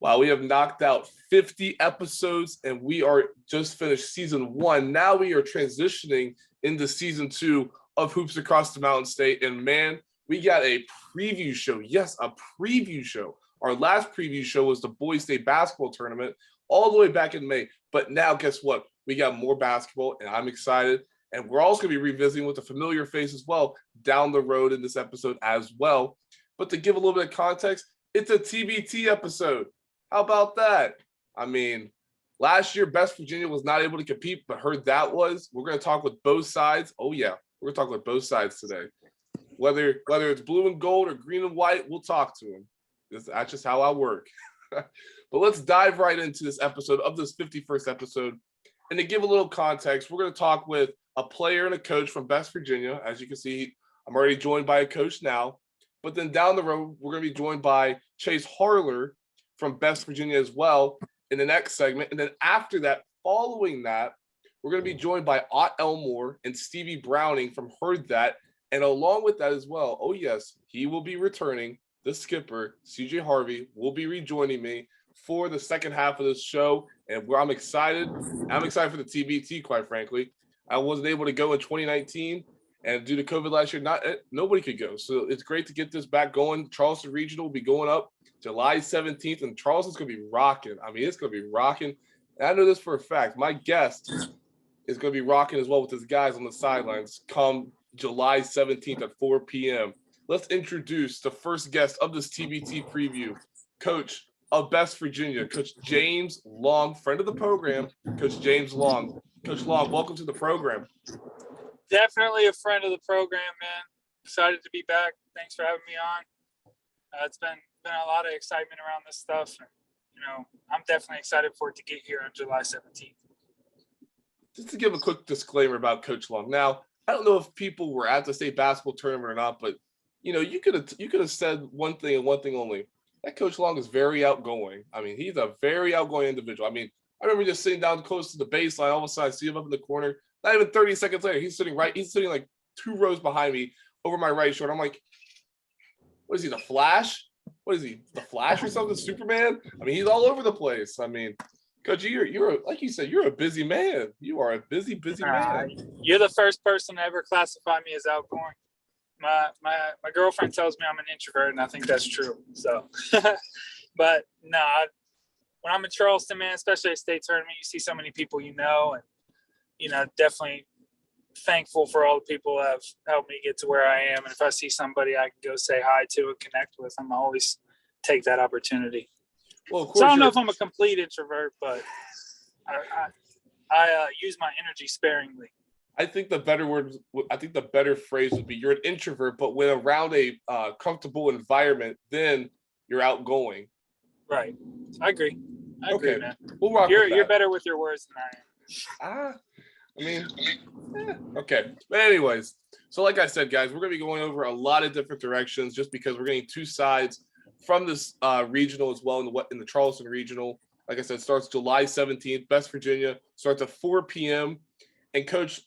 Wow, we have knocked out 50 episodes and we are just finished season 1. Now we are transitioning into season 2 of Hoops Across the Mountain State. And man, we got a preview show. Yes, a preview show. Our last preview show was the Boys State basketball tournament all the way back in May. But now guess what? We got more basketball and I'm excited. And we're also going to be revisiting with a familiar face as well down the road in this episode as well. But to give a little bit of context, it's a TBT episode. How about that? I mean, last year, Best Virginia was not able to compete, but heard that was. We're going to talk with both sides. Oh, yeah. We're going to talk with both sides today. Whether it's blue and gold or green and white, we'll talk to them. That's just how I work. But let's dive right into this episode of this 51st episode. And to give a little context, we're going to talk with a player and a coach from Best Virginia. As you can see, I'm already joined by a coach now. But then down the road, we're going to be joined by Chase Harler from Best Virginia as well in the next segment. And then after that, following that, we're going to be joined by Elmore and Stevie Browning from Heard That. And along with that as well, oh yes, he will be returning. The skipper, CJ Harvey, will be rejoining me for the second half of this show. And I'm excited. I'm excited for the TBT, quite frankly. I wasn't able to go in 2019. And due to COVID last year, nobody could go. So it's great to get this back going. Charleston Regional will be going up July 17th, and Charleston's going to be rocking. I mean, it's going to be rocking. And I know this for a fact. My guest is going to be rocking as well with his guys on the sidelines come July 17th at 4 p.m. Let's introduce the first guest of this TBT preview, Coach of Best Virginia, Coach James Long, friend of the program, Coach James Long. Coach Long, welcome to the program. Definitely a friend of the program, man. Excited to be back. Thanks for having me on. It's been a lot of excitement around this stuff. And, I'm definitely excited for it to get here on July 17th. Just to give a quick disclaimer about Coach Long. Now, I don't know if people were at the state basketball tournament or not, but you could have said one thing and one thing only. That Coach Long is very outgoing. I mean, he's a very outgoing individual. I mean, I remember just sitting down close to the baseline. All of a sudden, I see him up in the corner. Not even 30 seconds later, he's sitting like 2 rows behind me over my right shoulder. I'm like, what is he, the Flash? What is he, the Flash or something, Superman? I mean, he's all over the place. I mean, Coach, you're like you said, you're a busy man. You are a busy man. You're the first person to ever classify me as outgoing. My girlfriend tells me I'm an introvert, and I think that's true. So, but no, when I'm in Charleston, man, especially at state tournament, you see so many people and definitely thankful for all the people that have helped me get to where I am. And if I see somebody I can go say hi to and connect with, I'm always take that opportunity. Well, of course, so I don't know if I'm a complete introvert, but I use my energy sparingly. I think the better phrase would be you're an introvert, but when around a comfortable environment, then you're outgoing. Right. I agree. I agree, man. We'll rock you're better with your words than I am. Okay. But anyways, so like I said, guys, we're going to be going over a lot of different directions just because we're getting 2 sides from this regional as well in the Charleston regional. Like I said, starts July 17th. Best Virginia starts at 4 p.m. And Coach,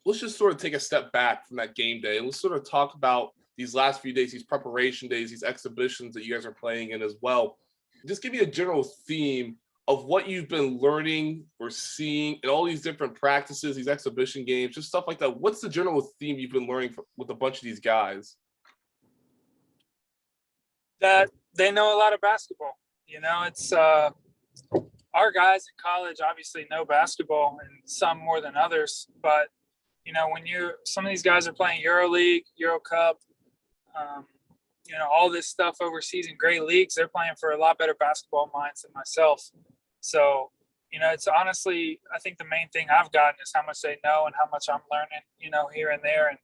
let's just sort of take a step back from that game day and let's sort of talk about these last few days, these preparation days, these exhibitions that you guys are playing in as well. Just give me a general theme of what you've been learning or seeing in all these different practices, these exhibition games, just stuff like that. What's the general theme you've been learning with a bunch of these guys? That they know a lot of basketball. It's our guys in college obviously know basketball and some more than others. But, when some of these guys are playing EuroLeague, Euro Cup, all this stuff overseas in great leagues, they're playing for a lot better basketball minds than myself. So, it's honestly, I think the main thing I've gotten is how much they know and how much I'm learning, here and there. And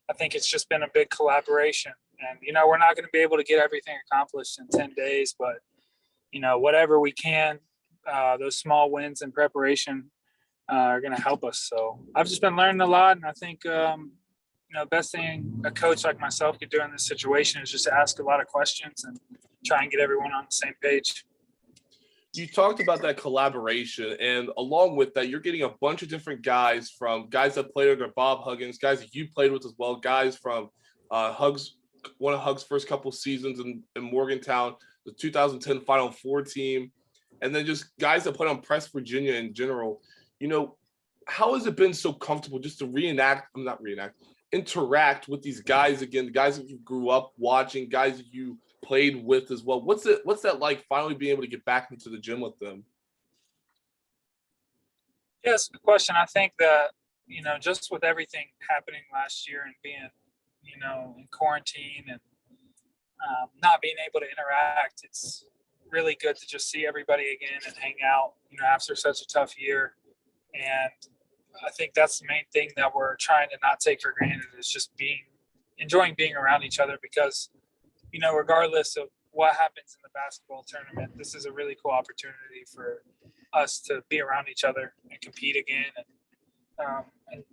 I think it's just been a big collaboration. And, we're not going to be able to get everything accomplished in 10 days, but, whatever we can, those small wins in preparation are going to help us. So I've just been learning a lot. And I think, best thing a coach like myself could do in this situation is just ask a lot of questions and try and get everyone on the same page. You talked about that collaboration, and along with that, you're getting a bunch of different guys from guys that played under Bob Huggins, guys that you played with as well, guys from one of Hug's first couple seasons in Morgantown, the 2010 Final Four team, and then just guys that played on Press Virginia in general. How has it been so comfortable just to interact with these guys again, the guys that you grew up watching, guys that you played with as well? What's that like finally being able to get back into the gym with them? Yes, good question. I think that, just with everything happening last year and being, in quarantine and not being able to interact, it's really good to just see everybody again and hang out, after such a tough year. And I think that's the main thing that we're trying to not take for granted is just enjoying being around each other because, regardless of what happens in the basketball tournament, this is a really cool opportunity for us to be around each other and compete again and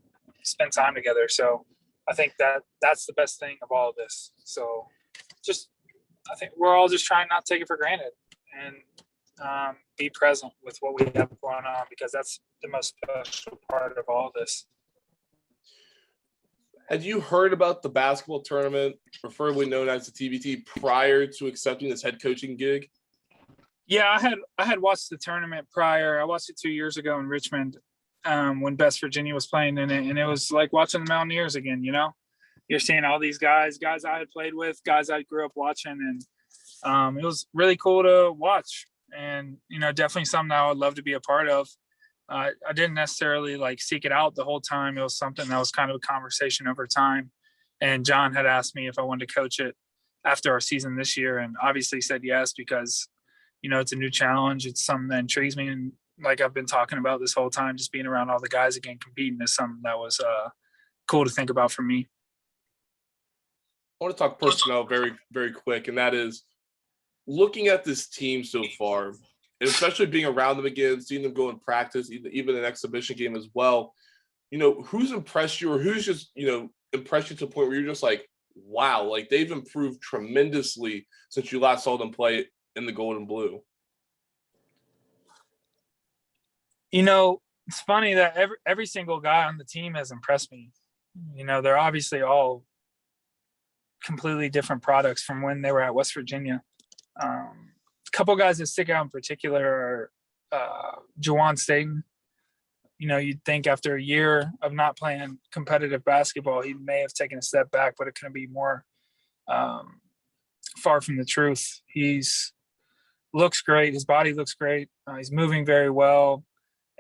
spend time together. So I think that's the best thing of all of this. So I think we're all just trying not to take it for granted and be present with what we have going on because that's the most special part of all of this. Had you heard about the basketball tournament, preferably known as the TBT, prior to accepting this head coaching gig? Yeah, I had watched the tournament prior. I watched it 2 years ago in Richmond when West Virginia was playing in it, and it was like watching the Mountaineers again. You're seeing all these guys I had played with, guys I grew up watching, and it was really cool to watch. And definitely something I would love to be a part of. I didn't necessarily seek it out the whole time. It was something that was kind of a conversation over time. And John had asked me if I wanted to coach it after our season this year, and obviously said yes because it's a new challenge. It's something that intrigues me. And like I've been talking about this whole time, just being around all the guys again, competing is something that was cool to think about for me. I want to talk personnel very, very quick. And that is looking at this team so far, and especially being around them again, seeing them go in practice, even an exhibition game as well. Who's impressed you or who's just, impressed you to the point where you're just like, wow, they've improved tremendously since you last saw them play in the gold and blue? It's funny that every single guy on the team has impressed me. They're obviously all completely different products from when they were at West Virginia. A couple guys that stick out in particular are Juwan Staten. You'd think after a year of not playing competitive basketball, he may have taken a step back, but it couldn't be more far from the truth. He's looks great. His body looks great. He's moving very well.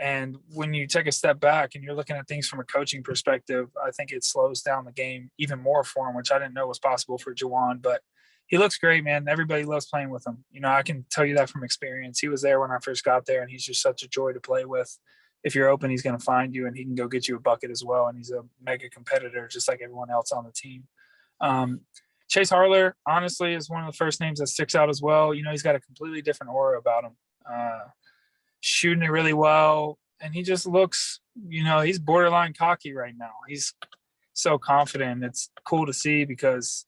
And when you take a step back and you're looking at things from a coaching perspective, I think it slows down the game even more for him, which I didn't know was possible for Juwan. But he looks great, man. Everybody loves playing with him. I can tell you that from experience. He was there when I first got there, and he's just such a joy to play with. If you're open, he's going to find you, and he can go get you a bucket as well. And he's a mega competitor, just like everyone else on the team. Chase Harler, honestly, is one of the first names that sticks out as well. He's got a completely different aura about him. Shooting it really well. And he just looks, he's borderline cocky right now. He's so confident. It's cool to see because,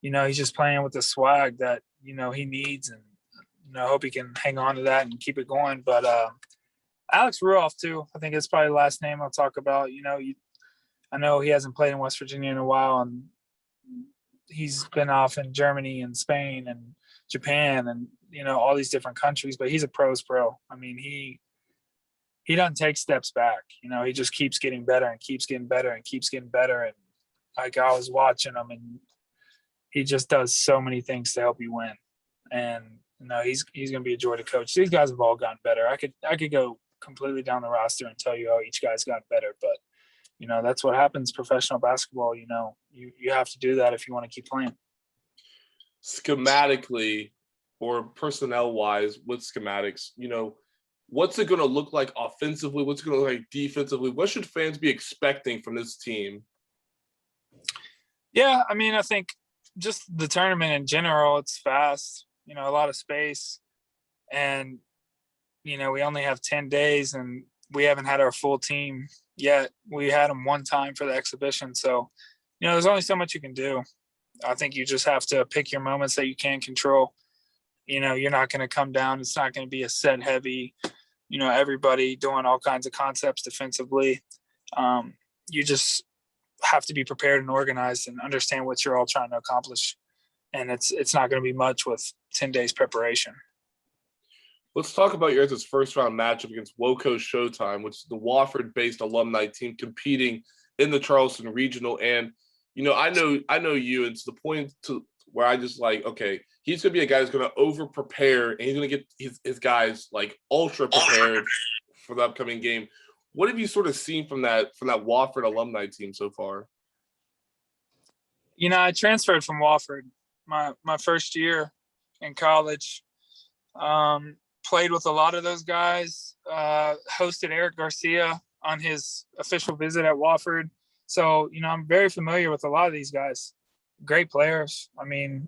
he's just playing with the swag that, he needs. And, I hope he can hang on to that and keep it going. But Alex Ruoff, too, I think it's probably the last name I'll talk about. I know he hasn't played in West Virginia in a while, and he's been off in Germany and Spain and Japan and, all these different countries, but he's a pro's pro. I mean, he doesn't take steps back. He just keeps getting better and keeps getting better and keeps getting better. And I was watching him, and he just does so many things to help you win. And, he's going to be a joy to coach. These guys have all gotten better. I could go completely down the roster and tell you how each guy's gotten better, but that's what happens professional basketball. You have to do that if you want to keep playing. Schematically or personnel wise with schematics, what's it going to look like offensively? What's it going to look like defensively? What should fans be expecting from this team? Yeah, I think just the tournament in general, it's fast, a lot of space, and we only have 10 days and we haven't had our full team yet. We had them one time for the exhibition. So, there's only so much you can do. I think you just have to pick your moments that you can control. You're not going to come down. It's not going to be a set heavy, everybody doing all kinds of concepts defensively. You just have to be prepared and organized and understand what you're all trying to accomplish. And it's not going to be much with 10 days preparation. Let's talk about your guys' first round matchup against Woco Showtime, which is the Wofford-based alumni team competing in the Charleston Regional. And I know you, and to the point to where I just like, okay, he's gonna be a guy who's gonna over prepare, and he's gonna get his guys like ultra prepared for the upcoming game. What have you sort of seen from that Wofford alumni team so far? I transferred from Wofford my first year in college. Played with a lot of those guys, hosted Eric Garcia on his official visit at Wofford. So, I'm very familiar with a lot of these guys. Great players. I mean,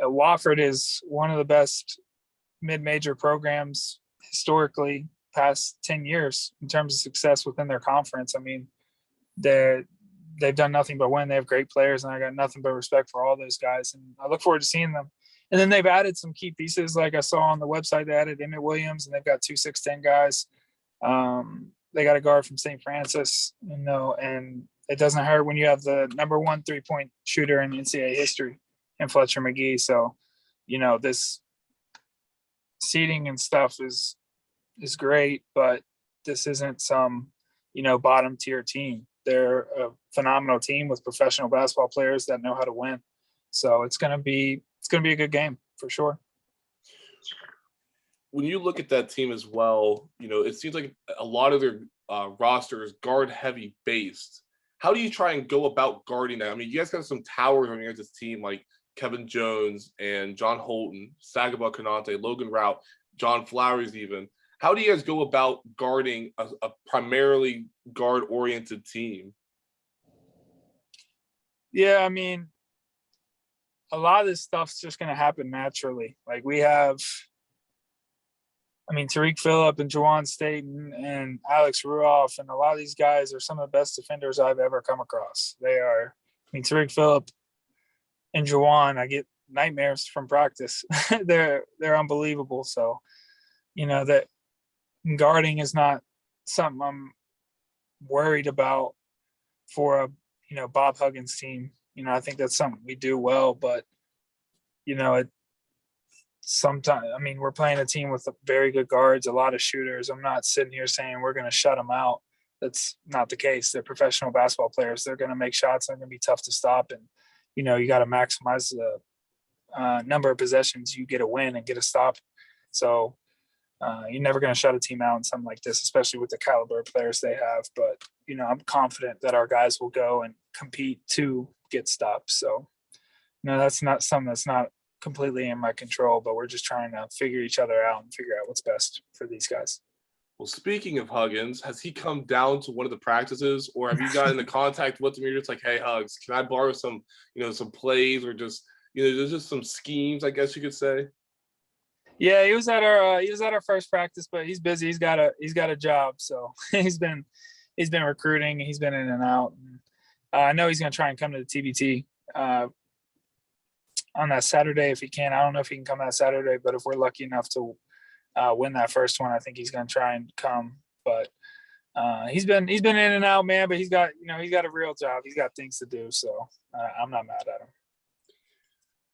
Wofford is one of the best mid-major programs historically past 10 years in terms of success within their conference. I mean, they've done nothing but win. They have great players, and I got nothing but respect for all those guys. And I look forward to seeing them. And then they've added some key pieces. Like I saw on the website, they added Emmett Williams, and they've got 2 6'10" guys. They got a guard from St. Francis, and it doesn't hurt when you have the number 1 3-point shooter in NCAA history in Fletcher McGee. So, this seeding and stuff is great, but this isn't some, bottom tier team. They're a phenomenal team with professional basketball players that know how to win. So it's going to be a good game for sure. When you look at that team as well, it seems like a lot of their roster is guard heavy based. How do you try and go about guarding that? I mean, you guys got some towers on your guys' team like Kevin Jones and John Holton, Sagaba Konate, Logan Rout, John Flowers even. How do you guys go about guarding a primarily guard-oriented team? Yeah, I mean, a lot of this stuff's just going to happen naturally. Like we have, Tariq Phillip and Juwan Staten and Alex Ruoff, and a lot of these guys are some of the best defenders I've ever come across. They are, Tariq Phillip and Juwan, I get nightmares from practice. They're unbelievable. So, that guarding is not something I'm worried about for a Bob Huggins team. I think that's something we do well, but sometimes we're playing a team with very good guards, a lot of shooters. I'm not sitting here saying we're going to shut them out. That's not the case. They're professional basketball players. They're going to make shots. They're going to be tough to stop, and you got to maximize the number of possessions you get a win and get a stop. So you're never going to shut a team out in something like this, especially with the caliber of players they have. But, I'm confident that our guys will go and compete to get stops. So, that's not something that's not completely in my control, but we're just trying to figure each other out and figure out what's best for these guys. Well, speaking of Huggins, has he come down to one of the practices, or have you gotten into contact with him? You're just like, hey, Hugs, can I borrow some, some plays, or just, there's just some schemes, I guess you could say. Yeah, he was at our first practice, but he's busy. He's got a job, so he's been recruiting. He's been in and out. I know he's going to try and come to the TBT on that Saturday if he can. I don't know if he can come that Saturday, but if we're lucky enough to win that first one, I think he's going to try and come. But he's been in and out, man. But he's got a real job. He's got things to do, so I'm not mad at him.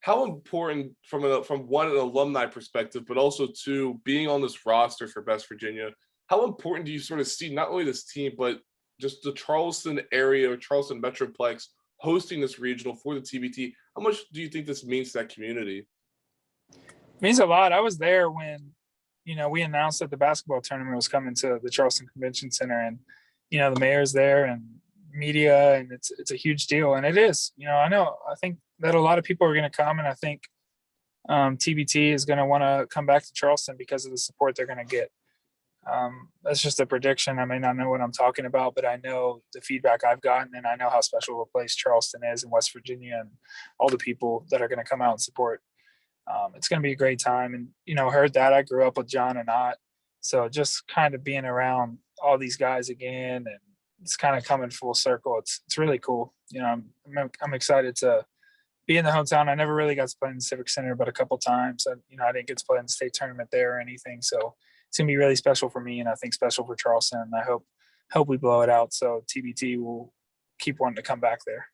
How important from one, an alumni perspective, but also two, being on this roster for West Virginia, how important do you sort of see not only this team, but just the Charleston area or Charleston Metroplex hosting this regional for the TBT? How much do you think this means to that community? It means a lot. I was there when, we announced that the basketball tournament was coming to the Charleston Convention Center, and, the mayor's there and media, and it's a huge deal. And it is, I think that a lot of people are going to come, and I think TBT is going to want to come back to Charleston because of the support they're going to get. That's just a prediction. I may not know what I'm talking about, but I know the feedback I've gotten, and I know how special a place Charleston is in West Virginia, and all the people that are going to come out and support. It's going to be a great time. And, heard that. I grew up with John and Ott. So just kind of being around all these guys again, and it's kind of coming full circle. It's really cool. I'm excited to be in the hometown. I never really got to play in the Civic Center, but a couple times. I didn't get to play in the state tournament there or anything. So it's gonna be really special for me, and I think special for Charleston. And I hope we blow it out. So TBT will keep wanting to come back there.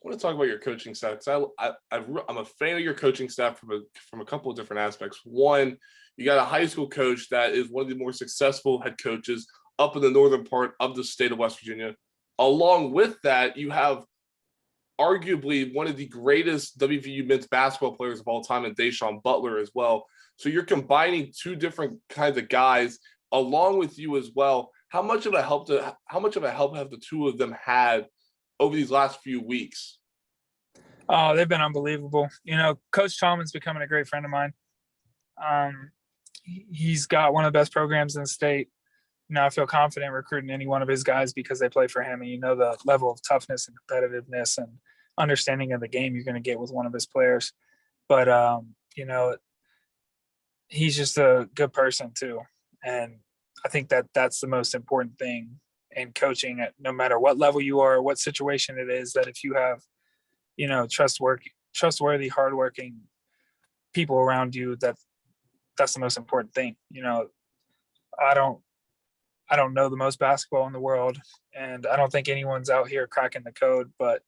I want to talk about your coaching staff because I'm a fan of your coaching staff from a couple of different aspects. One, you got a high school coach that is one of the more successful head coaches up in the northern part of the state of West Virginia. Along with that, you have arguably one of the greatest WVU men's basketball players of all time in Deshaun Butler as well. So you're combining two different kinds of guys along with you as well. How much of a help have the two of them had over these last few weeks? Oh, they've been unbelievable. Coach Tallman's becoming a great friend of mine. He's got one of the best programs in the state. I feel confident recruiting any one of his guys because they play for him, and the level of toughness and competitiveness and understanding of the game you're going to get with one of his players. But he's just a good person too, and I think that that's the most important thing in coaching. At no matter what level you are, what situation it is, that if you have trustworthy, hardworking people around you, that's the most important thing. I don't know the most basketball in the world, and I don't think anyone's out here cracking the code, but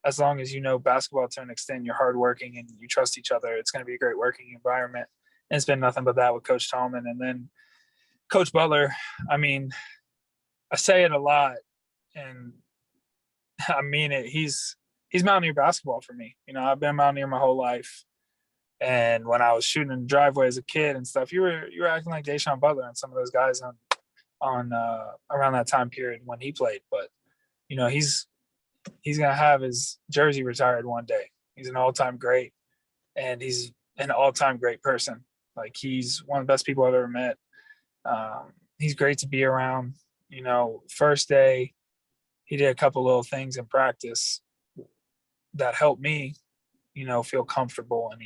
as long as you know basketball to an extent, you're hardworking and you trust each other, it's going to be a great working environment. And it's been nothing but that with Coach Tallman. And then Coach Butler, I say it a lot and I mean it. He's Mountaineer basketball for me. I've been Mountaineer my whole life. And when I was shooting in the driveway as a kid and stuff, you were acting like Deshaun Butler and some of those guys on around that time period when he played. But he's gonna have his jersey retired one day. He's an all-time great, and he's an all-time great person. Like, he's one of the best people I've ever met. He's great to be around. First day he did a couple little things in practice that helped me feel comfortable, and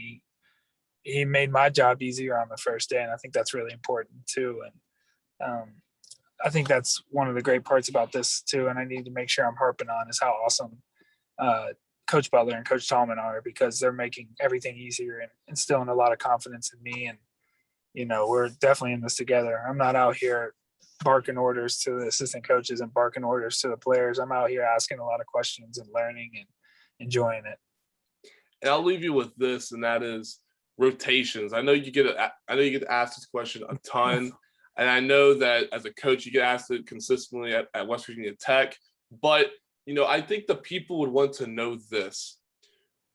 he made my job easier on the first day, and I think that's really important too. And I think that's one of the great parts about this too, and I need to make sure I'm harping on, is how awesome Coach Butler and Coach Tallman are, because they're making everything easier and instilling a lot of confidence in me. And we're definitely in this together. I'm not out here barking orders to the assistant coaches and barking orders to the players. I'm out here asking a lot of questions and learning and enjoying it. And I'll leave you with this, and that is rotations. I know you get asked this question a ton. And I know that as a coach, you get asked it consistently at West Virginia Tech. But, I think the people would want to know this.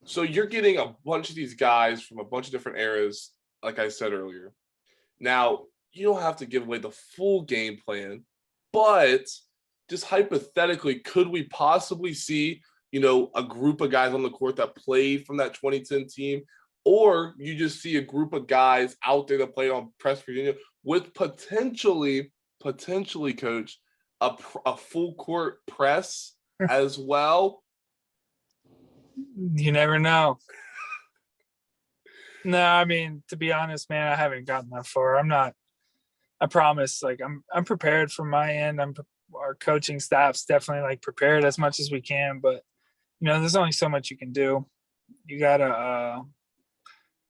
So you're getting a bunch of these guys from a bunch of different eras, like I said earlier. Now, you don't have to give away the full game plan, but just hypothetically, could we possibly see, a group of guys on the court that played from that 2010 team? Or you just see a group of guys out there that played on West Virginia with potentially, Coach, a full court press as well? You never know. No, to be honest, man, I haven't gotten that far. I promise, I'm prepared from my end. Our coaching staff's definitely prepared as much as we can, but there's only so much you can do. You gotta,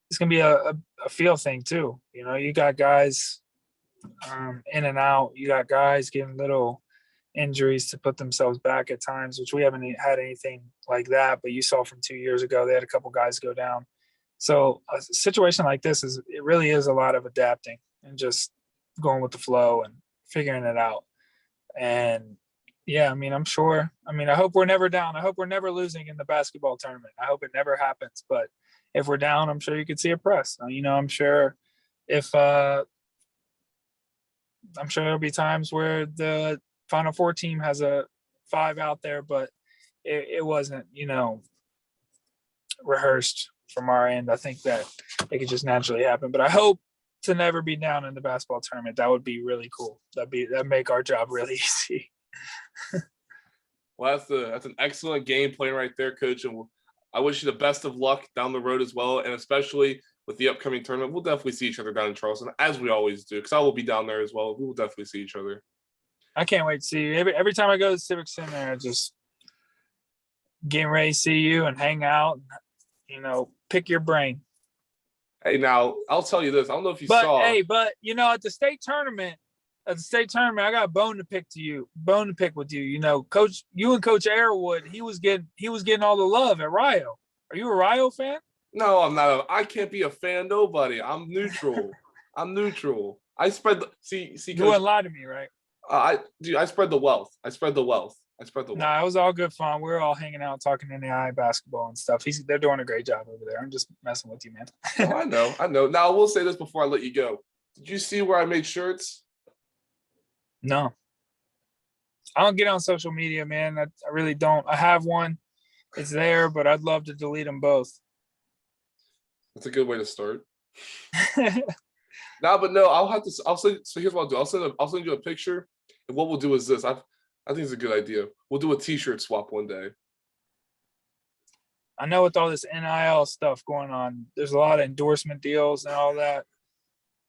it's going to be a feel thing too. You got guys in and out. You got guys getting little injuries to put themselves back at times, which we haven't had anything like that. But you saw from 2 years ago, they had a couple guys go down. So a situation like this it really is a lot of adapting and just going with the flow and figuring it out. And yeah, I'm sure. I hope we're never down. I hope we're never losing in the basketball tournament. I hope it never happens. But if we're down, I'm sure you could see a press. I'm sure I'm sure there'll be times where the Final Four team has a 5 out there, but it wasn't, rehearsed from our end. I think that it could just naturally happen. But I hope to never be down in the basketball tournament. That would be really cool. That'd make our job really easy. Well, that's an excellent game plan right there, Coach. And I wish you the best of luck down the road as well, and especially with the upcoming tournament. We'll definitely see each other down in Charleston, as we always do, because I will be down there as well. We will definitely see each other. I can't wait to see you. Every time I go to Civic Center, I just getting ready to see you and hang out, pick your brain. Hey, now, I'll tell you this. I don't know if you saw. But, at the state tournament, at the state tournament, I got a bone to pick with you. You know, Coach, you and Coach Airwood, he was getting all the love at Rio. Are you a Rio fan? No, I'm not. I can't be a fan. Nobody. I'm neutral. I'm neutral. I spread the see. You Coach. wouldn't lie to me, right? I spread the wealth. I spread the wealth. Nah, it was all good fun. We were all hanging out, talking NAI basketball and stuff. They're doing a great job over there. I'm just messing with you, man. Oh, I know. Now, I will say this before I let you go. Did you see where I made shirts? No. I don't get on social media, man. I really don't. I have one. It's there, but I'd love to delete them both. That's a good way to start. No, I'll send. So here's what I'll do. I'll send you a picture, and what we'll do is this. I think it's a good idea. We'll do a T-shirt swap one day. I know with all this NIL stuff going on, there's a lot of endorsement deals and all that.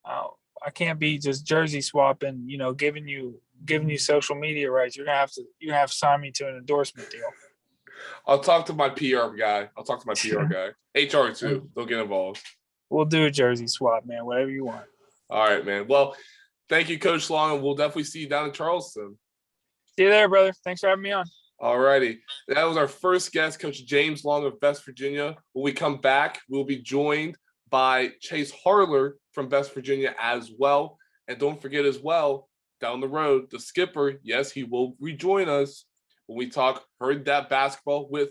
I can't be just jersey swapping, you know, giving you social media rights. You're gonna have to sign me to an endorsement deal. I'll talk to my PR guy. HR too. They'll get involved. We'll do a jersey swap, man. Whatever you want. All right, man. Well, thank you, Coach Long, and we'll definitely see you down in Charleston. See you there, brother. Thanks for having me on. All righty. That was our first guest, Coach James Long of West Virginia. When we come back, we'll be joined by Chase Harler from West Virginia as well. And don't forget as well, down the road, the skipper, yes, he will rejoin us when we talk Heard That Basketball with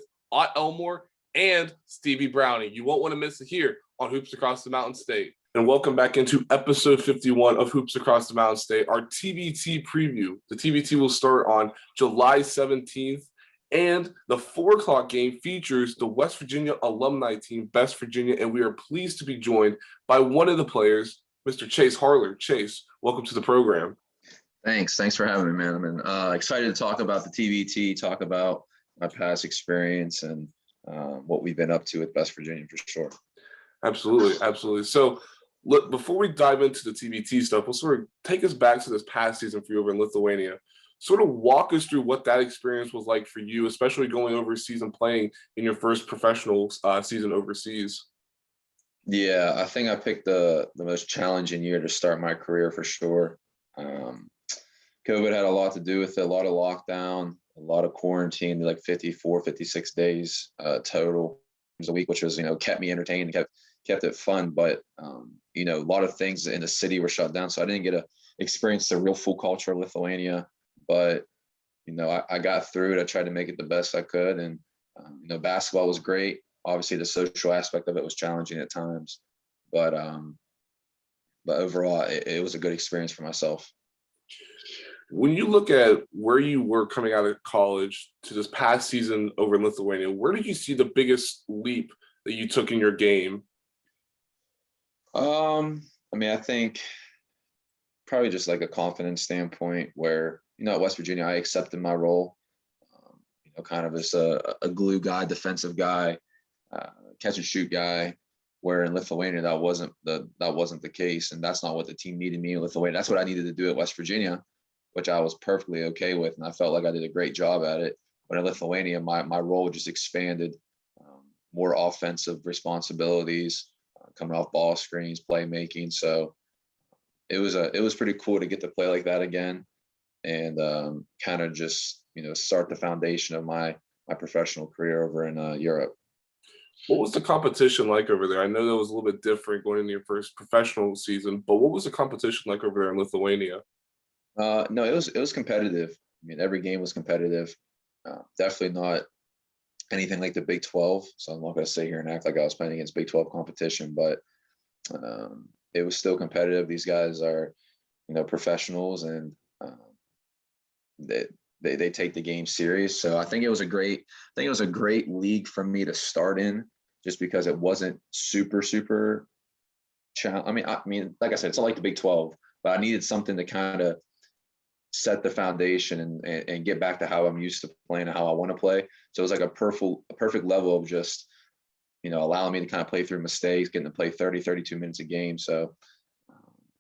Elmore and Stevie Brownie. You won't want to miss it here on Hoops Across the Mountain State. And welcome back into episode 51 of Hoops Across the Mountain State, our TBT preview. The TBT will start on July 17th, and the 4 o'clock game features the West Virginia alumni team, West Virginia, and we are pleased to be joined by one of the players, Mr. Chase Harler. Chase, welcome to the program. Thanks for having me, man. I'm excited to talk about the TBT, talk about my past experience and what we've been up to with West Virginia for sure. Absolutely. So, look, before we dive into the TBT stuff, we'll sort of take us back to this past season for you over in Lithuania. Sort of walk us through what that experience was like for you, especially going overseas and playing in your first professional season overseas. Yeah, I think I picked the most challenging year to start my career for sure. COVID had a lot to do with it, a lot of lockdown, a lot of quarantine, like 54, 56 days total a week, which was, kept me entertained and kept it fun. But, a lot of things in the city were shut down. So I didn't get to experience the real full culture of Lithuania. But, I got through it. I tried to make it the best I could. And, basketball was great. Obviously, the social aspect of it was challenging at times. But overall, it was a good experience for myself. When you look at where you were coming out of college to this past season over in Lithuania, where did you see the biggest leap that you took in your game? I think probably just like a confidence standpoint where, at West Virginia, I accepted my role, kind of as a glue guy, defensive guy, catch and shoot guy, where in Lithuania, that wasn't the case. And that's not what the team needed me in Lithuania. That's what I needed to do at West Virginia, which I was perfectly okay with. And I felt like I did a great job at it. But in Lithuania, my role just expanded, more offensive responsibilities, coming off ball screens, playmaking. So it was pretty cool to get to play like that again and kind of just, start the foundation of my professional career over in Europe. What was the competition like over there? I know that was a little bit different going into your first professional season, but what was the competition like over there in Lithuania? No, it was competitive. Every game was competitive. Definitely not anything like the Big 12. So I'm not going to sit here and act like I was playing against Big 12 competition, but it was still competitive. These guys are, professionals, and they take the game serious. So I think it was a great league for me to start in, just because it wasn't super challenge. I mean, like I said, it's not like the Big 12, but I needed something to kind of set the foundation and get back to how I'm used to playing and how I want to play. So it was like a perfect level of just, allowing me to kind of play through mistakes, getting to play 30, 32 minutes a game. So,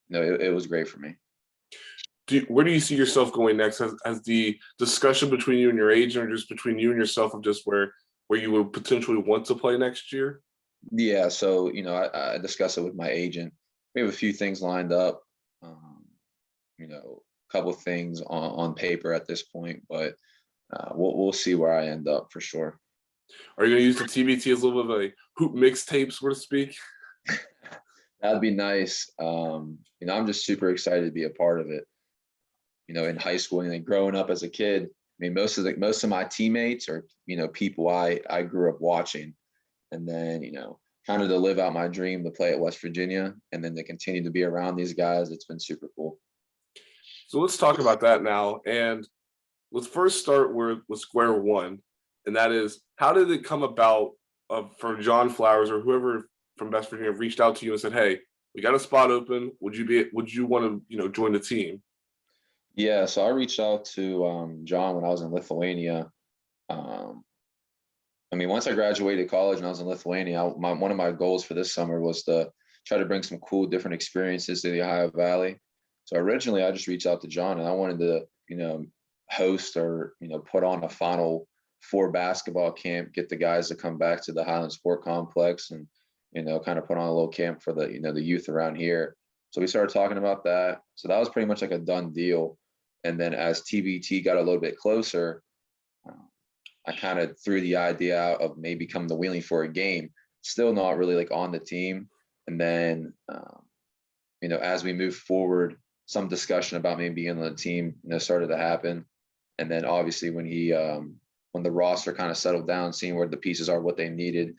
it was great for me. Where do you see yourself going next? Has the discussion between you and your agent, or just between you and yourself, of just where you would potentially want to play next year? Yeah. So, I discussed it with my agent. We have a few things lined up. couple things on paper at this point, but we'll see where I end up for sure. Are you going to use the TBT as a little bit of a hoop mixtape, so to speak? That'd be nice. I'm just super excited to be a part of it. In high school and then growing up as a kid, I mean, most of my teammates are, people I grew up watching, and then, kind of to live out my dream to play at West Virginia and then to continue to be around these guys. It's been super cool. So let's talk about that now. And let's first start with square one. And that is, how did it come about for John Flowers or whoever from West Virginia reached out to you and said, hey, we got a spot open. Would you want to, join the team? Yeah, so I reached out to John when I was in Lithuania. Once I graduated college and I was in Lithuania, one of my goals for this summer was to try to bring some cool, different experiences to the Ohio Valley. So originally, I just reached out to John, and I wanted to, host or put on a Final Four basketball camp, get the guys to come back to the Highland Sport Complex, and kind of put on a little camp for the the youth around here. So we started talking about that. So that was pretty much like a done deal. And then as TBT got a little bit closer, I kind of threw the idea out of maybe coming to Wheeling for a game, still not really like on the team. And then, as we moved forward, some discussion about maybe being on the team, started to happen. And then obviously when when the roster kind of settled down, seeing where the pieces are, what they needed,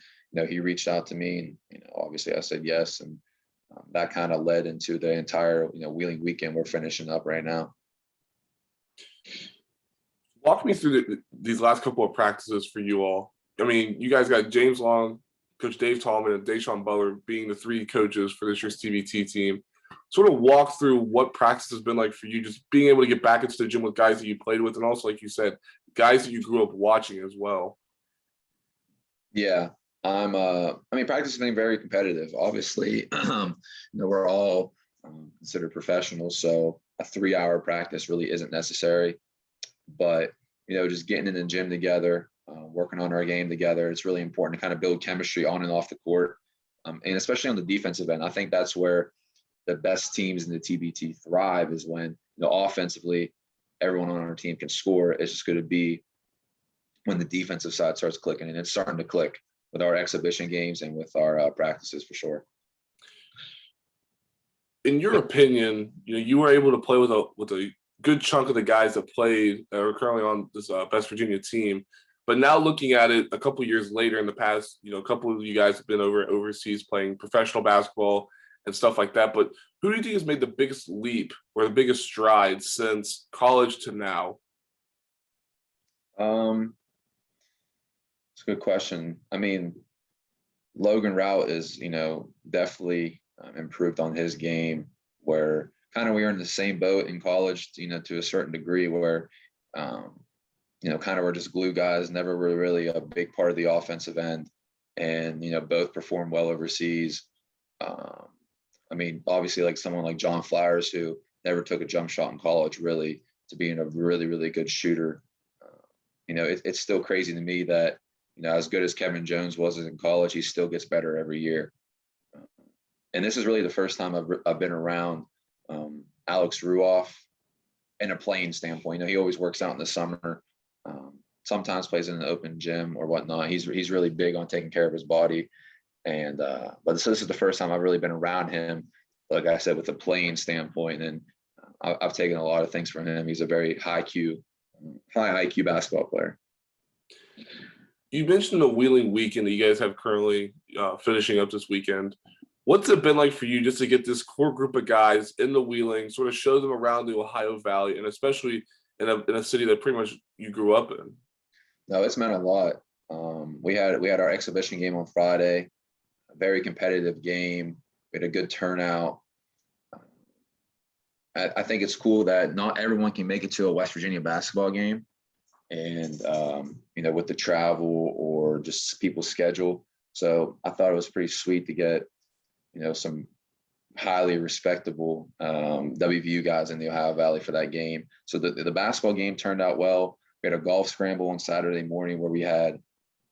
he reached out to me, and, obviously I said yes. And that kind of led into the entire, Wheeling weekend we're finishing up right now. Walk me through these last couple of practices for you all. I mean, you guys got James Long, Coach Dave Tallman, and Deshaun Butler being the three coaches for this year's TBT team. Sort of walk through what practice has been like for you, just being able to get back into the gym with guys that you played with, and also, like you said, guys that you grew up watching as well. Yeah, practice has been very competitive. Obviously, we're all considered professionals, so a 3-hour practice really isn't necessary. But, just getting in the gym together, working on our game together, it's really important to kind of build chemistry on and off the court. And especially on the defensive end, I think that's where the best teams in the TBT thrive, is when, offensively, everyone on our team can score. It's just going to be when the defensive side starts clicking, and it's starting to click with our exhibition games and with our practices for sure. In your opinion, you were able to play with a good chunk of the guys that played are currently on this West Virginia team. But now looking at it a couple of years later in the past, a couple of you guys have been overseas playing professional basketball and stuff like that. But who do you think has made the biggest leap or the biggest stride since college to now? It's a good question. Logan Rout is, definitely improved on his game, where kind of we were in the same boat in college, to a certain degree, where, kind of we're just glue guys, never were really a big part of the offensive end, and, both performed well overseas. Obviously, like someone like John Flowers, who never took a jump shot in college, really, to being a really, really good shooter. It's still crazy to me that, as good as Kevin Jones was in college, he still gets better every year. And this is really the first time I've been around Alex Ruoff in a playing standpoint. He always works out in the summer, sometimes plays in an open gym or whatnot. He's really big on taking care of his body. And but this is the first time I've really been around him, like I said, with a playing standpoint. And I've taken a lot of things from him. He's a very high IQ basketball player. You mentioned the Wheeling weekend that you guys have currently finishing up this weekend. What's it been like for you just to get this core group of guys in the Wheeling, sort of show them around the Ohio Valley, and especially in a city that pretty much you grew up in? No, it's meant a lot. We had our exhibition game on Friday, a very competitive game. We had a good turnout. I think it's cool that not everyone can make it to a West Virginia basketball game, and with the travel or just people's schedule. So I thought it was pretty sweet to get some highly respectable WVU guys in the Ohio Valley for that game. So the basketball game turned out well. We had a golf scramble on Saturday morning where we had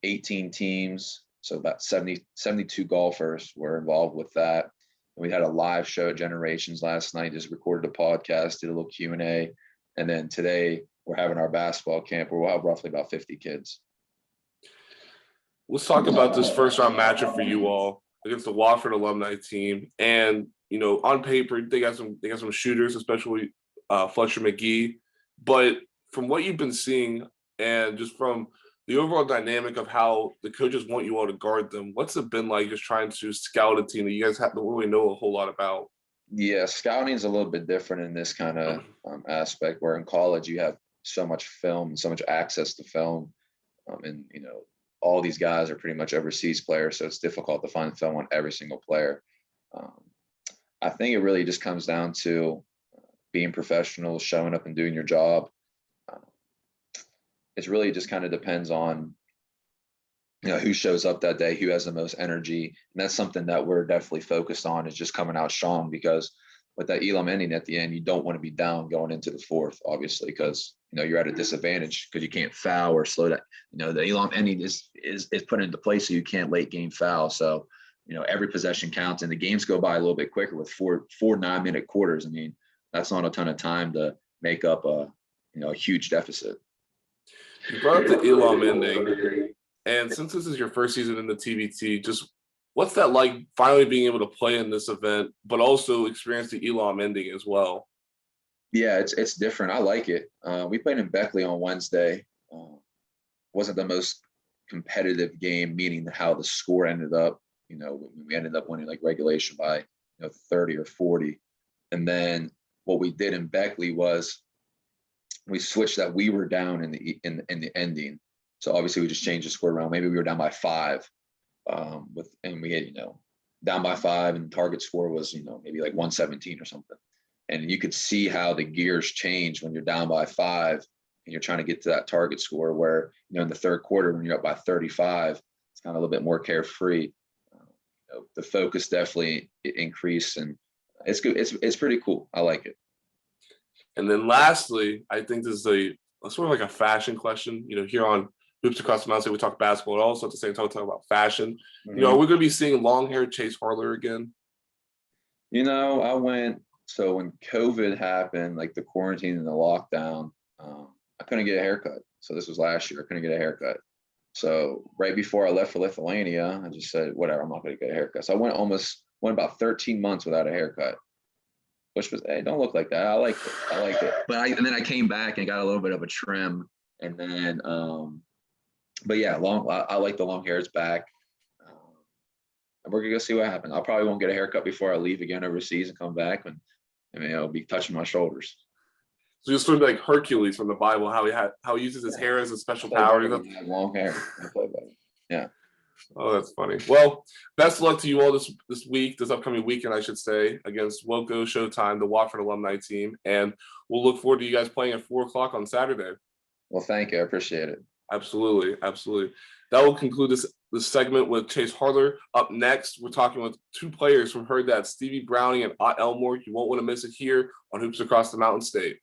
18 teams. So about 72 golfers were involved with that. We had a live show at Generations last night, just recorded a podcast, did a little Q&A. And then today we're having our basketball camp where we'll have roughly about 50 kids. Let's talk about this first round matchup for you all against the Wofford alumni team. And, you know, on paper, they got some shooters, especially Fletcher McGee. But from what you've been seeing and just from the overall dynamic of how the coaches want you all to guard them, what's it been like just trying to scout a team that you guys don't really know a whole lot about? Yeah, scouting is a little bit different in this kind of aspect, where in college you have so much film, so much access to film. And, you know, all these guys are pretty much overseas players, so it's difficult to find film on every single player. I think it really just comes down to being professional, showing up and doing your job. It really just kind of depends on, you know, who shows up that day, who has the most energy. And that's something that we're definitely focused on, is just coming out strong, because with that Elam ending at the end, you don't want to be down going into the fourth, obviously, because, you know, you're at a disadvantage because you can't foul or slow down. You know, the Elam ending is put into place so you can't late game foul. So, you know, every possession counts, and the games go by a little bit quicker with four 9-minute quarters. I mean, that's not a ton of time to make up a huge deficit. You brought up the Elam ending, and since this is your first season in the TBT, just what's that like finally being able to play in this event, but also experience the Elam ending as well? Yeah, it's different. I like it. We played in Beckley on Wednesday. Wasn't the most competitive game, meaning how the score ended up. You know, we ended up winning like regulation by 30 or 40, and then what we did in Beckley was we switched that we were down in the ending. So obviously we just changed the score around. Maybe we were down by 5, and we had down by 5, and the target score was maybe like 117 or something. And you could see how the gears change when you're down by 5 and you're trying to get to that target score. Where in the third quarter when you're up by 35, it's kind of a little bit more carefree. The focus definitely increased, and it's good. It's pretty cool. I like it. And then lastly, I think this is a sort of like a fashion question. Here on Hoops Across the Mountain, we talk basketball, and also at the same time we talk about fashion. Mm-hmm. Are we going to be seeing long-haired Chase Harler again? I went. So when COVID happened, like the quarantine and the lockdown, I couldn't get a haircut. So this was last year. I couldn't get a haircut. So right before I left for Lithuania, I just said, whatever, I'm not going to get a haircut. So I went about 13 months without a haircut, which was, hey, don't look like that. I liked it. And then I came back and got a little bit of a trim. And then, but yeah, I like the long hair. It's back. And we're going to go see what happens. I probably won't get a haircut before I leave again overseas and come back. And I'll be touching my shoulders. So just sort of like Hercules from the Bible, how he uses his hair as a special power. Long hair. Yeah. Oh, that's funny. Well, best of luck to you all this upcoming weekend, I should say, against Woco Showtime, the Wofford alumni team. And we'll look forward to you guys playing at 4:00 on Saturday. Well, thank you. I appreciate it. Absolutely. Absolutely. That will conclude this segment with Chase Harler. Up next, we're talking with 2 players from Heard That, Stevie Browning and Elmore. You won't want to miss it here on Hoops Across the Mountain State.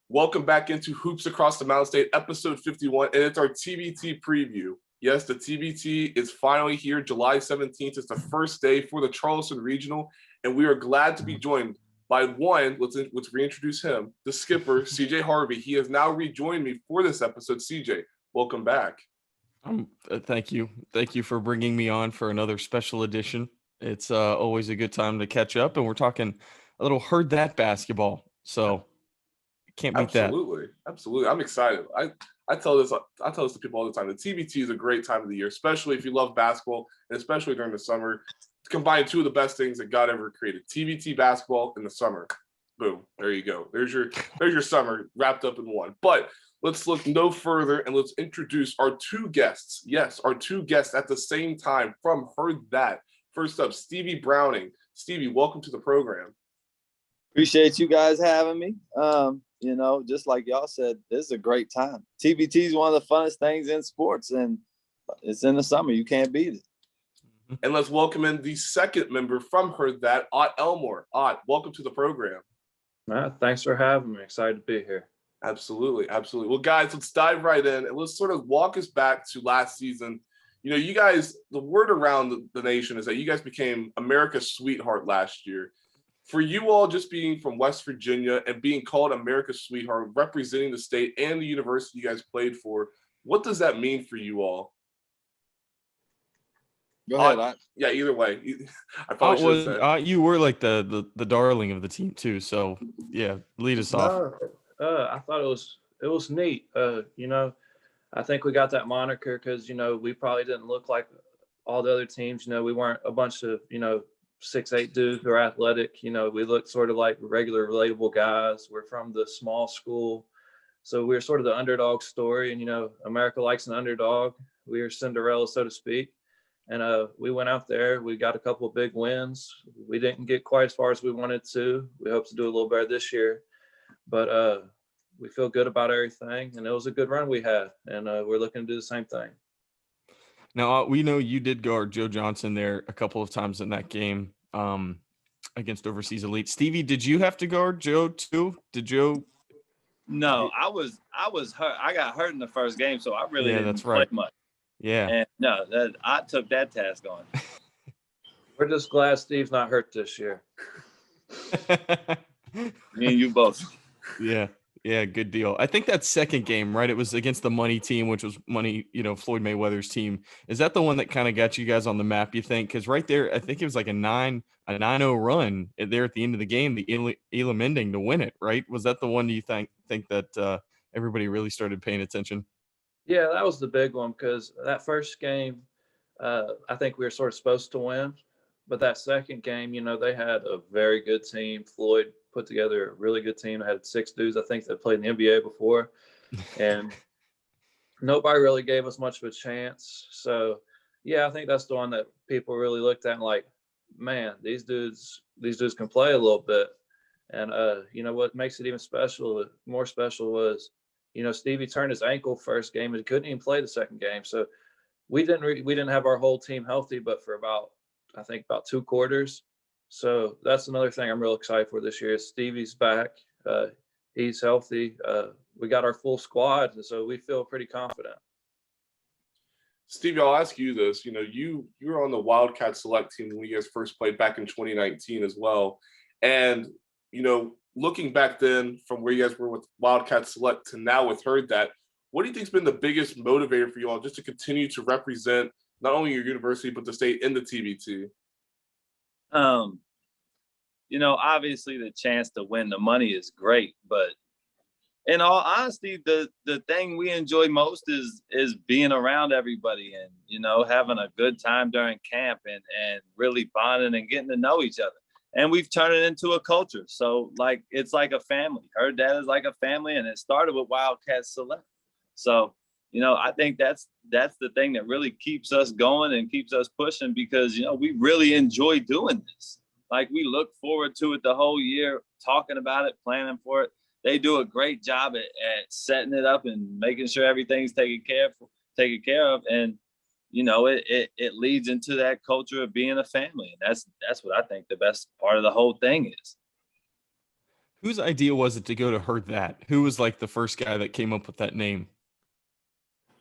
Welcome back into Hoops Across the Mountain State, episode 51, and it's our TBT preview. Yes, the TBT is finally here. July 17th is the first day for the Charleston Regional, and we are glad to be joined by one, let's reintroduce him, the skipper, CJ Harvey. He has now rejoined me for this episode. CJ, welcome back. Thank you. Thank you for bringing me on for another special edition. It's always a good time to catch up, and we're talking a little Heard That basketball. So can't beat that. Absolutely. I'm excited. I tell this to people all the time. The TBT is a great time of the year, especially if you love basketball, and especially during the summer. To combine 2 of the best things that God ever created: TBT basketball in the summer. Boom. There you go. There's your summer wrapped up in one. But let's look no further and let's introduce our 2 guests. Yes, our 2 guests at the same time from Heard That. First up, Stevie Browning. Stevie, welcome to the program. Appreciate you guys having me. Just like y'all said, this is a great time. TBT is one of the funnest things in sports, and it's in the summer. You can't beat it. And let's welcome in the second member from Heard That, Elmore. Welcome to the program. Thanks for having me. Excited to be here. Absolutely. Well, guys, let's dive right in and let's sort of walk us back to last season. You guys, the word around the nation is that you guys became America's sweetheart last year. For you all just being from West Virginia and being called America's sweetheart, representing the state and the university you guys played for, what does that mean for you all? Go ahead. Yeah, either way. I probably should have said. You were like the darling of the team too. So yeah, lead us off. I thought it was neat. I think we got that moniker because we probably didn't look like all the other teams. We weren't a bunch of 6'8" dudes who are athletic. We looked sort of like regular, relatable guys. We're from the small school, so we're sort of the underdog story. And America likes an underdog. We are Cinderella, so to speak. And we went out there. We got a couple of big wins. We didn't get quite as far as we wanted to. We hope to do a little better this year, but we feel good about everything. And it was a good run we had, and we're looking to do the same thing. Now, we know you did guard Joe Johnson there a couple of times in that game against Overseas Elite. Stevie, did you have to guard Joe too? Did Joe? No, I was hurt. I got hurt in the first game, so I really didn't play much. Yeah. And no, I took that task on. We're just glad Steve's not hurt this year. Me and you both. Yeah. Yeah, good deal. I think that second game, right? It was against the Money team, which was Floyd Mayweather's team. Is that the one that kind of got you guys on the map, you think? Because right there, I think it was like a 9-0 run there at the end of the game, the Elam ending to win it, right? Was that the one do you think that everybody really started paying attention? Yeah, that was the big one because that first game, I think we were sort of supposed to win. But that second game, they had a very good team. Floyd put together a really good team. They had 6 dudes, I think, that played in the NBA before. And nobody really gave us much of a chance. So, yeah, I think that's the one that people really looked at and like, man, these dudes can play a little bit. And, what makes it even more special was, Stevie turned his ankle first game and couldn't even play the second game. So we didn't have our whole team healthy, but for about 2 quarters. So that's another thing I'm real excited for this year. Stevie's back. He's healthy. We got our full squad, so we feel pretty confident. Stevie, I'll ask you this. You were on the Wildcat Select team when you guys first played back in 2019 as well. And, looking back then from where you guys were with Wildcat Select to now with Heard That, what do you think has been the biggest motivator for you all just to continue to represent not only your university, but the state in the TBT? Obviously the chance to win the money is great, but in all honesty, the thing we enjoy most is being around everybody and, having a good time during camp and really bonding and getting to know each other. And we've turned it into a culture. So it's like a family. Heard That is like a family, and it started with Wildcat Select. So, I think that's the thing that really keeps us going and keeps us pushing because, we really enjoy doing this. We look forward to it the whole year, talking about it, planning for it. They do a great job at setting it up and making sure everything's taken care of. And, it leads into that culture of being a family. And that's what I think the best part of the whole thing is. Whose idea was it to go to Heard That? Who was like the first guy that came up with that name?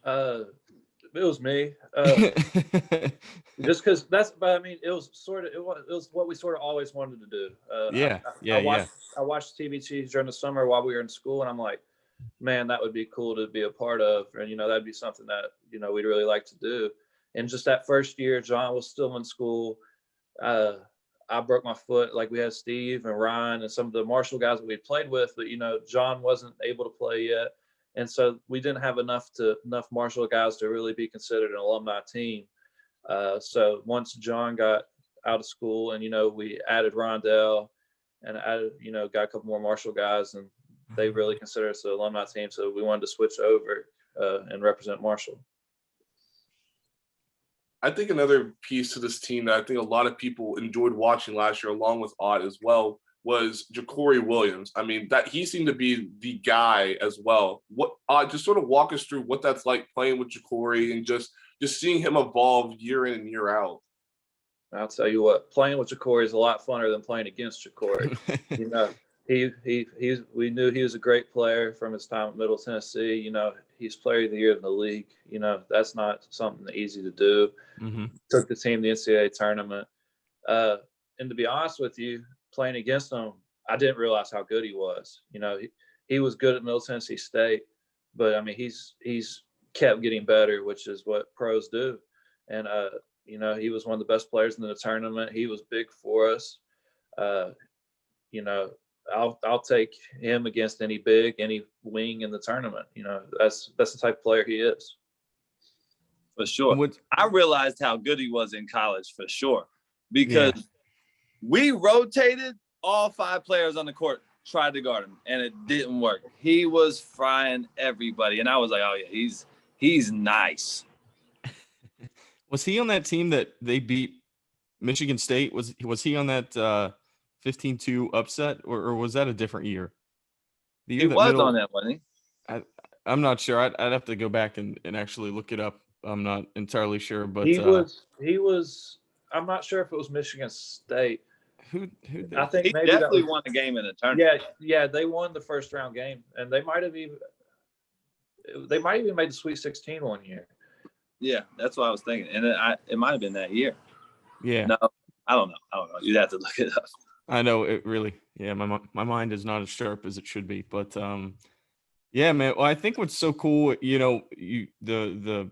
It was me. Just because it was what we sort of always wanted to do. I watched TBT during the summer while we were in school, and I'm like, man, that would be cool to be a part of, and that'd be something that we'd really like to do. And just that first year, John was still in school. I broke my foot. We had Steve and Ryan and some of the Marshall guys that we played with, but John wasn't able to play yet. And so we didn't have enough Marshall guys to really be considered an alumni team. So once John got out of school and, we added Rondell and added, got a couple more Marshall guys, and they really consider us an alumni team. So we wanted to switch over and represent Marshall. I think another piece to this team that I think a lot of people enjoyed watching last year, along with Ott as well, was Ja'Cory Williams. I mean, that he seemed to be the guy as well. What just sort of walk us through what that's like playing with Ja'Cory and just seeing him evolve year in and year out. I'll tell you what, playing with Ja'Cory is a lot funner than playing against Ja'Cory. We knew he was a great player from his time at Middle Tennessee. You know, he's player of the year in the league. You know, that's not something easy to do. Mm-hmm. Took the team to the NCAA tournament. And to be honest with you, playing against him, I didn't realize how good he was. You know, he was good at Middle Tennessee State, but I mean, he's kept getting better, which is what pros do. And you know, he was one of the best players in the tournament. He was big for us. You know, I'll take him against any wing in the tournament. You know, that's the type of player he is. For sure. I realized how good he was in college for sure, because we rotated all 5 players on the court, tried to guard him, and it didn't work. He was frying everybody, and I was like, oh yeah, he's nice. Was he on that team that they beat Michigan State? Was he on that 15-2 upset, or was that a different year? He was on that, wasn't he? I'm not sure. I'd have to go back and actually look it up. I'm not entirely sure, but he was. I'm not sure if it was Michigan State. Who I think he maybe definitely won the game in the tournament. Yeah, they won the first round game, and they might have even made the Sweet 16 one year. Yeah, that's what I was thinking, and it might have been that year. Yeah. No, I don't know. You'd have to look it up. I know it really. Yeah, my mind is not as sharp as it should be, but yeah, man. Well, I think what's so cool, you know, the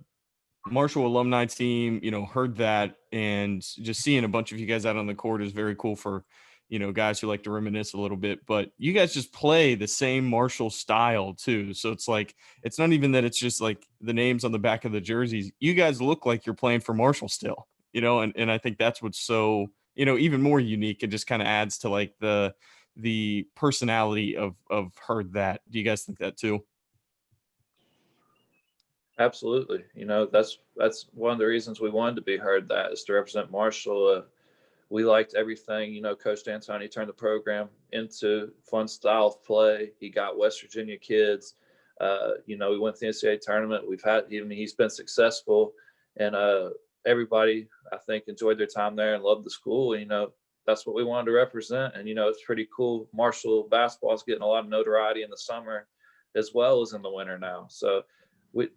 Marshall alumni team, you know, heard that, and just seeing a bunch of you guys out on the court is very cool for, you know, guys who like to reminisce a little bit. But you guys just play the same Marshall style too, so it's like it's not even that it's just like the names on the back of the jerseys. You guys look like you're playing for Marshall still, you know, and I think that's what's so, you know, even more unique and just kind of adds to like the personality of Heard That. Do you guys think that too? Absolutely. You know, that's one of the reasons we wanted to be Heard That, is to represent Marshall. We liked everything. You know, Coach D'Antoni turned the program into fun style of play. He got West Virginia kids. You know, we went to the NCAA tournament. He's been successful, and everybody, I think, enjoyed their time there and loved the school. You know, that's what we wanted to represent. And, you know, it's pretty cool. Marshall basketball is getting a lot of notoriety in the summer as well as in the winter now. So we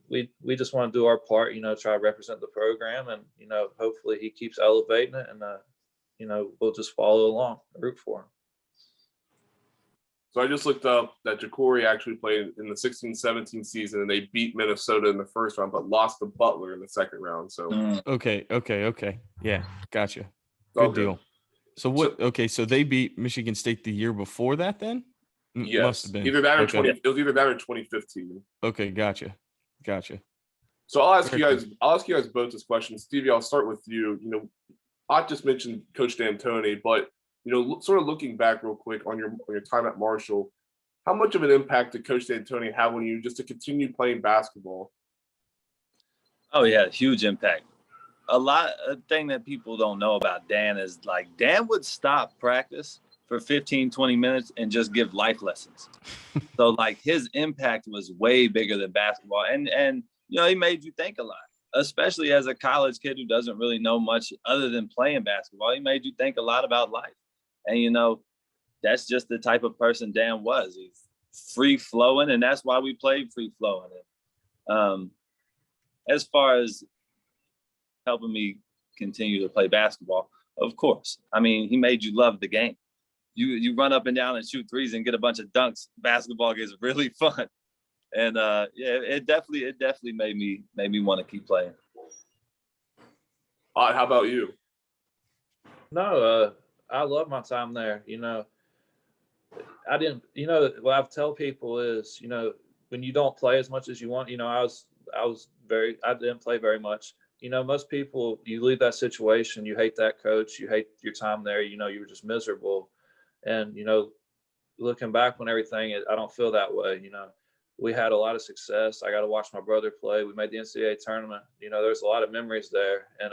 just want to do our part, you know, try to represent the program, and, you know, hopefully he keeps elevating it, and, you know, we'll just follow along, root for him. So I just looked up that Ja'Cory actually played in the 16-17 season, and they beat Minnesota in the first round, but lost to Butler in the second round. So Okay. Yeah, gotcha. all Good deal. So what? Okay, so they beat Michigan State the year before that, then? Yes, Must have been either that or okay. It was either that or 2015. Okay, gotcha. So I'll ask you guys both this question. Stevie, I'll start with you. You know, I just mentioned Coach D'Antoni, but, you know, sort of looking back real quick on your time at Marshall, how much of an impact did Coach D'Antoni have on you just to continue playing basketball? Oh yeah, huge impact. A thing that people don't know about Dan is, like, Dan would stop practice for 15, 20 minutes and just give life lessons. So, like, his impact was way bigger than basketball. And you know, he made you think a lot, especially as a college kid who doesn't really know much other than playing basketball. He made you think a lot about life. And, you know, that's just the type of person Dan was. He's free flowing, and that's why we played free flowing. As far as helping me continue to play basketball, of course. I mean, he made you love the game. You run up and down and shoot threes and get a bunch of dunks. Basketball gets really fun. And yeah, it definitely made me want to keep playing. How about you? No, I love my time there. You know, I didn't, you know, what I tell people is, you know, when you don't play as much as you want, you know, I didn't play very much. You know, most people, you leave that situation, you hate that coach, you hate your time there, you know, you were just miserable. And, you know, looking back on everything, I don't feel that way. You know, we had a lot of success. I got to watch my brother play. We made the NCAA tournament. You know, there's a lot of memories there. And,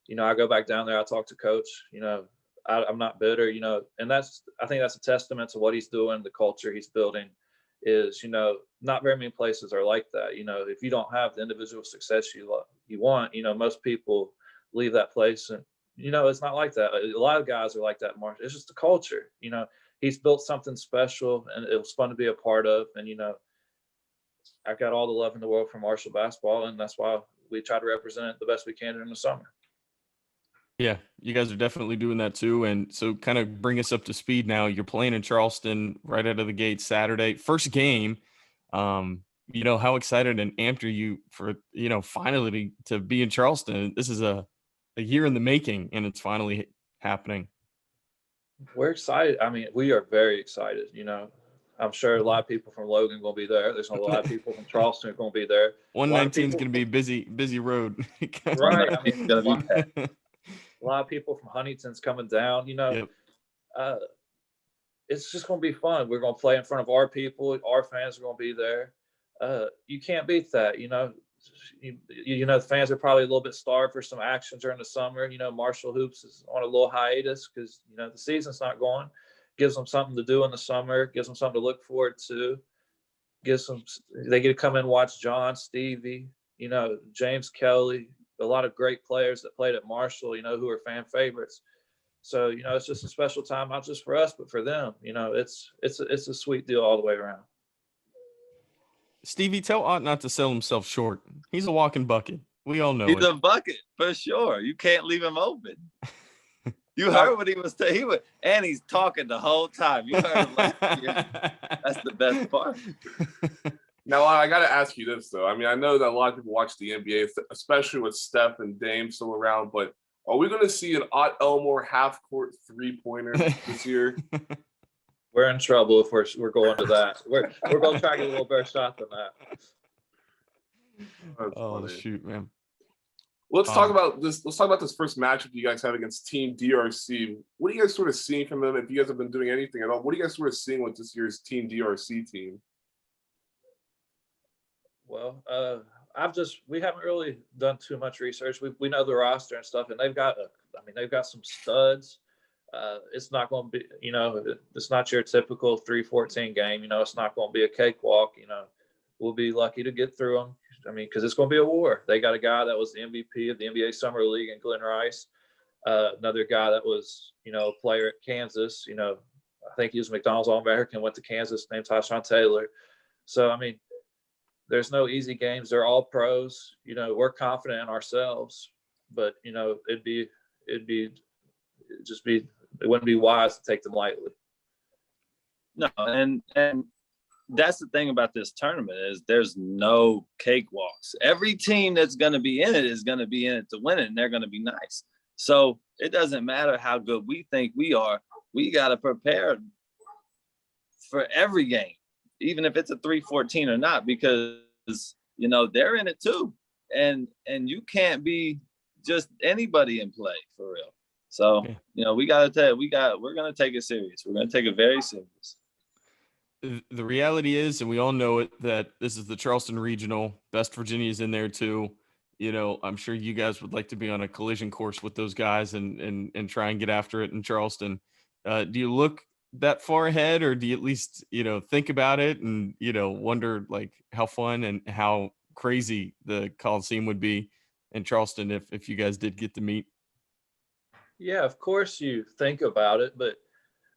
you know, I go back down there, I talk to coach, you know, I'm not bitter, you know, and I think that's a testament to what he's doing, the culture he's building is, you know, not very many places are like that. You know, if you don't have the individual success you want, you know, most people leave that place and it's not like that. A lot of guys are like that, Marshall. It's just the culture. He's built something special, and it was fun to be a part of. And, I've got all the love in the world for Marshall basketball, and that's why we try to represent it the best we can during the summer. Yeah, you guys are definitely doing that too. And so kind of bring us up to speed now. You're playing in Charleston right out of the gate Saturday. First game. How excited and amped are you for, finally to be in Charleston? This is a year in the making, and it's finally happening. We're excited. I mean, we are very excited. I'm sure a lot of people from Logan will be there. There's a lot of people from Charleston are going to be there. 119 is going to be a busy road. Right. I mean, a lot of people from Huntington's coming down. Yep. It's just going to be fun. We're going to play in front of our people. Our fans are going to be there. You can't beat that. The fans are probably a little bit starved for some action during the summer. Marshall Hoops is on a little hiatus because, the season's not going. Gives them something to do in the summer, gives them something to look forward to, they get to come in and watch John, Stevie, James Kelly, a lot of great players that played at Marshall, who are fan favorites. So, it's just a special time, not just for us, but for them. It's a sweet deal all the way around. Stevie, tell Ott not to sell himself short. He's a walking bucket. We all know He's it. a bucket for sure. You can't leave him open. You heard what he was saying. And he's talking the whole time. You heard him last year. That's the best part. Now, I got to ask you this, though. I mean, I know that a lot of people watch the NBA, especially with Steph and Dame still around, but are we going to see an Ott Elmore half-court three-pointer this year? We're in trouble if we're going to that. We're going to try to get a little better shot than that. That's funny. Shoot, man. Let's talk about this. Let's talk about this first matchup you guys have against Team DRC. What are you guys sort of seeing from them? If you guys have been doing anything at all, what are you guys sort of seeing with this year's Team DRC team? Well, we haven't really done too much research. We know the roster and stuff, and they've got some studs. It's not going to be, it's not your typical 3-14 game. It's not going to be a cakewalk. We'll be lucky to get through them. I mean, because it's going to be a war. They got a guy that was the MVP of the NBA Summer League in Glenn Rice. Another guy that was, a player at Kansas. I think he was McDonald's All-American, went to Kansas, named Tyshawn Taylor. So, I mean, there's no easy games. They're all pros. We're confident in ourselves, but, it wouldn't be wise to take them lightly. No, and that's the thing about this tournament is there's no cakewalks. Every team that's going to be in it is going to be in it to win it, and they're going to be nice. So it doesn't matter how good we think we are. We got to prepare for every game, even if it's a 3-14 or not, because, they're in it too. And you can't be just anybody in play for real. So, we're going to take it serious. We're going to take it very serious. The reality is, and we all know it, that this is the Charleston Regional. West Virginia's in there too. I'm sure you guys would like to be on a collision course with those guys and try and get after it in Charleston. Do you look that far ahead, or do you at least, think about it and, wonder like how fun and how crazy the Coliseum would be in Charleston if you guys did get to meet? Yeah, of course you think about it, but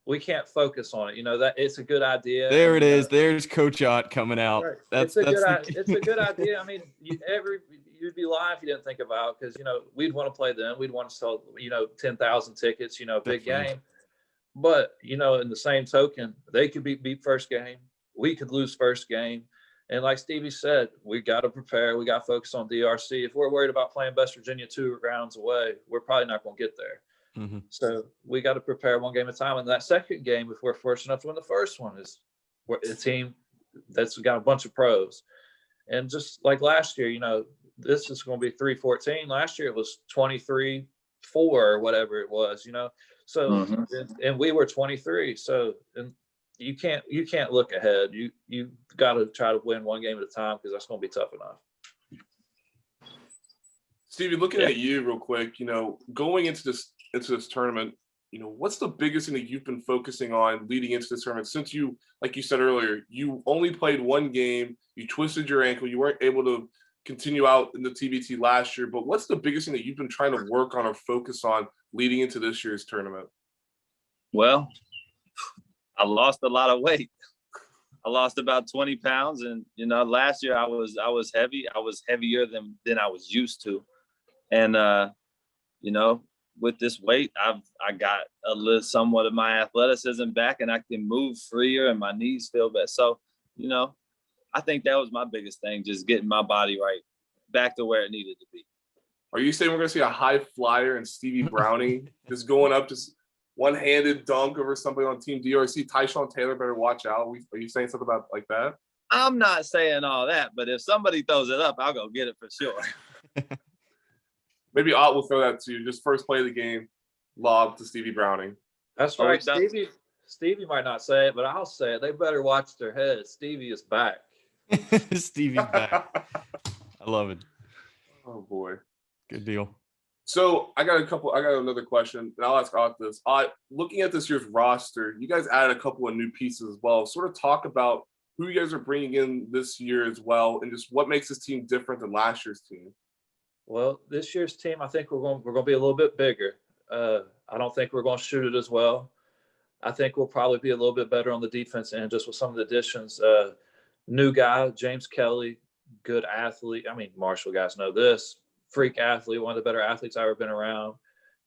we can't focus on it. That it's a good idea. There it is. There's Coach Ott coming out. Right. It's a good idea. I mean, you'd be lying if you didn't think about it, because we'd want to play them. We'd want to sell 10,000 tickets. Big game. But in the same token, they could beat first game. We could lose first game. And like Stevie said, we got to prepare. We got to focus on DRC. If we're worried about playing West Virginia 2 rounds away, we're probably not going to get there. Mm-hmm. So we got to prepare one game at a time. And that second game, if we're fortunate enough to win the first one, is a team that's got a bunch of pros. And just like last year, this is going to be 3-14. Last year it was 23-4 or whatever it was, So and we were 23. So and you can't look ahead. You got to try to win one game at a time, because that's going to be tough enough. Stevie, looking at you real quick, going into this tournament, what's the biggest thing that you've been focusing on leading into this tournament? Since you, like you said earlier, you only played one game, you twisted your ankle, you weren't able to continue out in the TBT last year, but what's the biggest thing that you've been trying to work on or focus on leading into this year's tournament? Well, I lost a lot of weight. I lost about 20 pounds, and last year I was heavy. I was heavier than I was used to, and with this weight, I got somewhat of my athleticism back, and I can move freer, and my knees feel better. So, I think that was my biggest thing, just getting my body right back to where it needed to be. Are you saying we're going to see a high flyer and Stevie Browning just going up, just one-handed dunk over somebody on Team D? Or see Tyshawn Taylor better watch out? Are you saying something about like that? I'm not saying all that, but if somebody throws it up, I'll go get it for sure. Maybe Ott will throw that to you. Just first play of the game, lob to Stevie Browning. That's right. Stevie might not say it, but I'll say it. They better watch their heads. Stevie is back. Stevie's back. I love it. Oh boy. Good deal. So I got another question, and I'll ask Ott this. Ott, looking at this year's roster, you guys added a couple of new pieces as well. Sort of talk about who you guys are bringing in this year as well, and just what makes this team different than last year's team. Well, this year's team, I think we're going to be a little bit bigger. I don't think we're going to shoot it as well. I think we'll probably be a little bit better on the defense end, just with some of the additions. New guy, James Kelly, good athlete. I mean, Marshall guys know this. Freak athlete, one of the better athletes I've ever been around.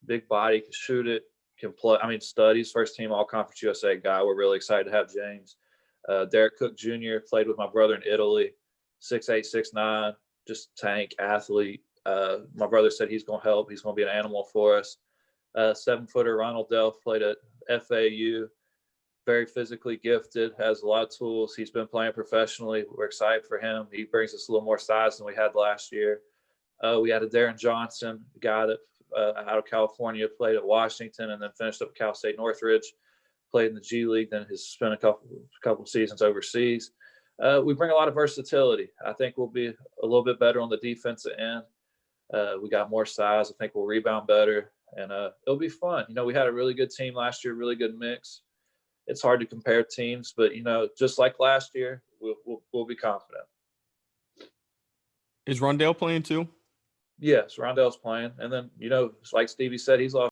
Big body, can shoot it, can play. I mean, studies, first team All-Conference USA guy. We're really excited to have James. Derek Cook Jr. played with my brother in Italy, 6'8", 6'9", just tank athlete. My brother said he's going to help. He's going to be an animal for us. 7-footer Ronald Delph played at FAU. Very physically gifted, has a lot of tools. He's been playing professionally. We're excited for him. He brings us a little more size than we had last year. We had a Darren Johnson, a guy that out of California, played at Washington and then finished up at Cal State Northridge, played in the G League, then has spent a couple seasons overseas. We bring a lot of versatility. I think we'll be a little bit better on the defensive end. We got more size. I think we'll rebound better, and it'll be fun. We had a really good team last year, really good mix. It's hard to compare teams, but just like last year, we'll be confident. Is Rondale playing too? Yes, Rondale's playing, and then like Stevie said, he's lost